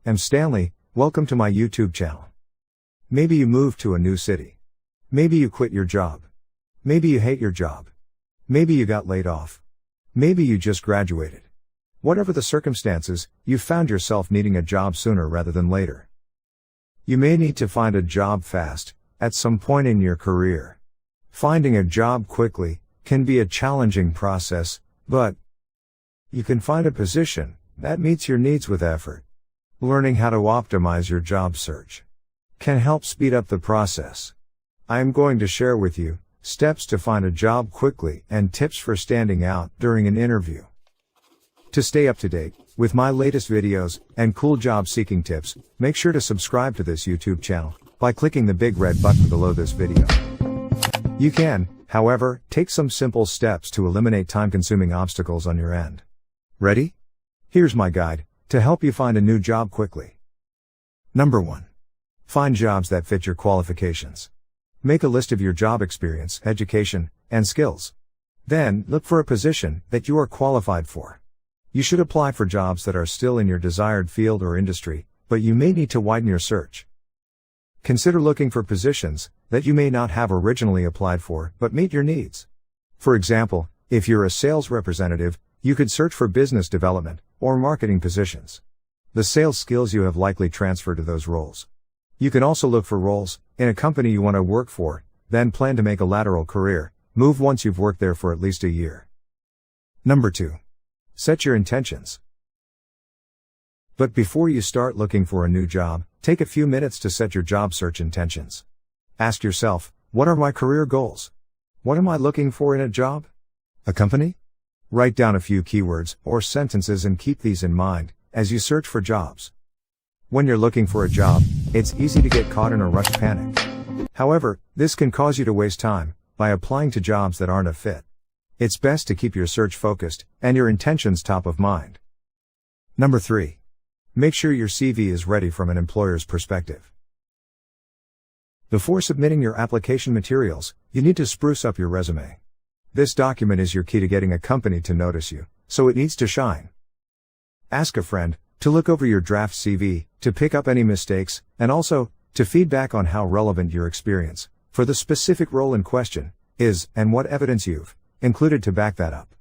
am Stanley. Welcome to my YouTube channel. Maybe you moved to a new city. Maybe you quit your job. Maybe you hate your job. Maybe you got laid off. Maybe you just graduated. Whatever the circumstances, you found yourself needing a job sooner rather than later. You may need to find a job fast, at some point in your career. Finding a job quickly can be a challenging process, but you can find a position that meets your needs with effort. Learning how to optimize your job search can help speed up the process. I am going to share with you steps to find a job quickly and tips for standing out during an interview. To stay up to date with my latest videos and cool job seeking tips, make sure to subscribe to this YouTube channel by clicking the big red button below this video. You can, however, take some simple steps to eliminate time-consuming obstacles on your end. Ready? Here's my guide to help you find a new job quickly. Number 1. Find jobs that fit your qualifications. Make a list of your job experience, education, and skills. Then, look for a position that you are qualified for. You should apply for jobs that are still in your desired field or industry, but you may need to widen your search. Consider looking for positions that you may not have originally applied for, but meet your needs. For example, if you're a sales representative, you could search for business development or marketing positions. The sales skills you have likely transferred to those roles. You can also look for roles in a company you want to work for, then plan to make a lateral career move once you've worked there for at least a year. Number 2. Set your intentions. But before you start looking for a new job, take a few minutes to set your job search intentions. Ask yourself, what are my career goals? What am I looking for in a job? A company? Write down a few keywords or sentences and keep these in mind as you search for jobs. When you're looking for a job, it's easy to get caught in a rush panic. However, this can cause you to waste time by applying to jobs that aren't a fit. It's best to keep your search focused and your intentions top of mind. Number 3. Make sure your CV is ready from an employer's perspective. Before submitting your application materials, you need to spruce up your resume. This document is your key to getting a company to notice you, so it needs to shine. Ask a friend to look over your draft CV, to pick up any mistakes, and also to feedback on how relevant your experience for the specific role in question is, and what evidence you've included to back that up.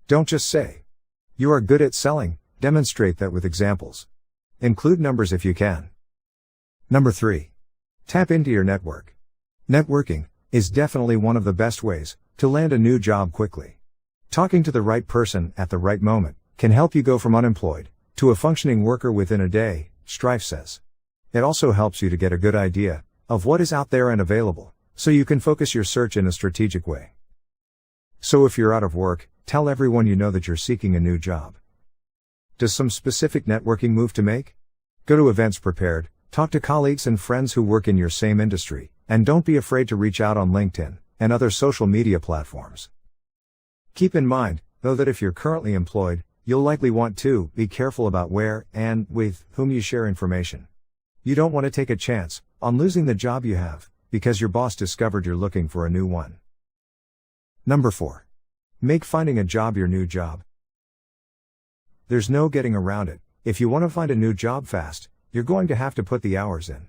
Don't just say you are good at selling, demonstrate that with examples. Include numbers if you can. Number 3. Tap into your network. Networking is definitely one of the best ways to land a new job quickly. Talking to the right person at the right moment can help you go from unemployed to a functioning worker within a day, Strife says. It also helps you to get a good idea of what is out there and available, so you can focus your search in a strategic way. So if you're out of work, tell everyone you know that you're seeking a new job. Does some specific networking move to make? Go to events prepared, talk to colleagues and friends who work in your same industry, and don't be afraid to reach out on LinkedIn and other social media platforms. Keep in mind, though, that if you're currently employed, you'll likely want to be careful about where and with whom you share information. You don't want to take a chance on losing the job you have because your boss discovered you're looking for a new one. Number 4. Make finding a job your new job. There's no getting around it. If you want to find a new job fast, you're going to have to put the hours in.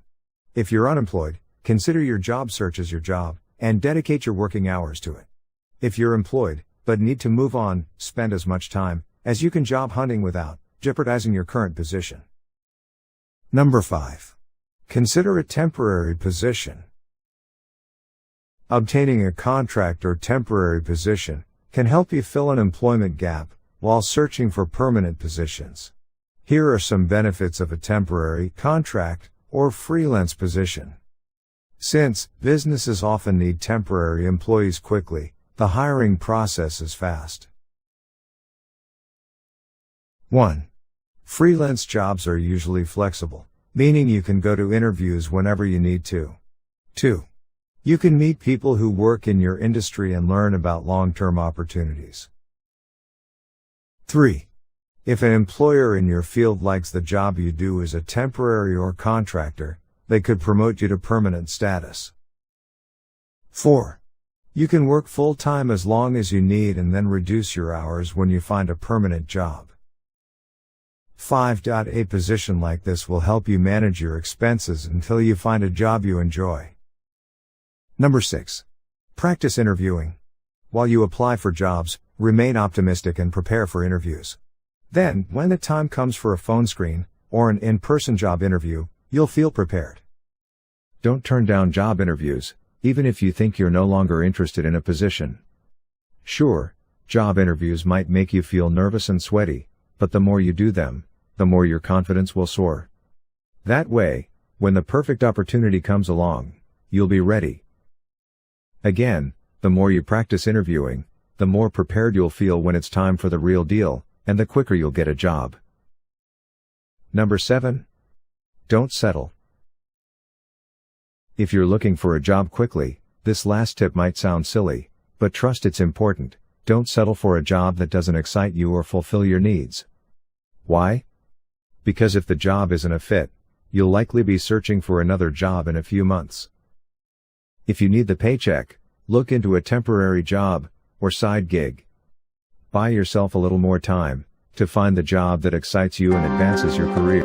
If you're unemployed, consider your job search as your job and dedicate your working hours to it. If you're employed but need to move on, spend as much time as you can job hunting without jeopardizing your current position. Number 5. Consider a temporary position. Obtaining a contract or temporary position can help you fill an employment gap while searching for permanent positions. Here are some benefits of a temporary contract or freelance position. Since businesses often need temporary employees quickly, the hiring process is fast. 1. Freelance jobs are usually flexible, meaning you can go to interviews whenever you need to. 2. You can meet people who work in your industry and learn about long-term opportunities. 3. If an employer in your field likes the job you do as a temporary or contractor, they could promote you to permanent status. 4. You can work full-time as long as you need and then reduce your hours when you find a permanent job. 5. A position like this will help you manage your expenses until you find a job you enjoy. Number 6. Practice interviewing. While you apply for jobs, remain optimistic and prepare for interviews. Then, when the time comes for a phone screen, or an in-person job interview, you'll feel prepared. Don't turn down job interviews, even if you think you're no longer interested in a position. Sure, job interviews might make you feel nervous and sweaty, but the more you do them, the more your confidence will soar. That way, when the perfect opportunity comes along, you'll be ready. Again, the more you practice interviewing, the more prepared you'll feel when it's time for the real deal, and the quicker you'll get a job. Number 7. Don't settle. If you're looking for a job quickly, this last tip might sound silly, but trust it's important. Don't settle for a job that doesn't excite you or fulfill your needs. Why? Because if the job isn't a fit, you'll likely be searching for another job in a few months. If you need the paycheck, look into a temporary job, or side gig. Buy yourself a little more time to find the job that excites you and advances your career.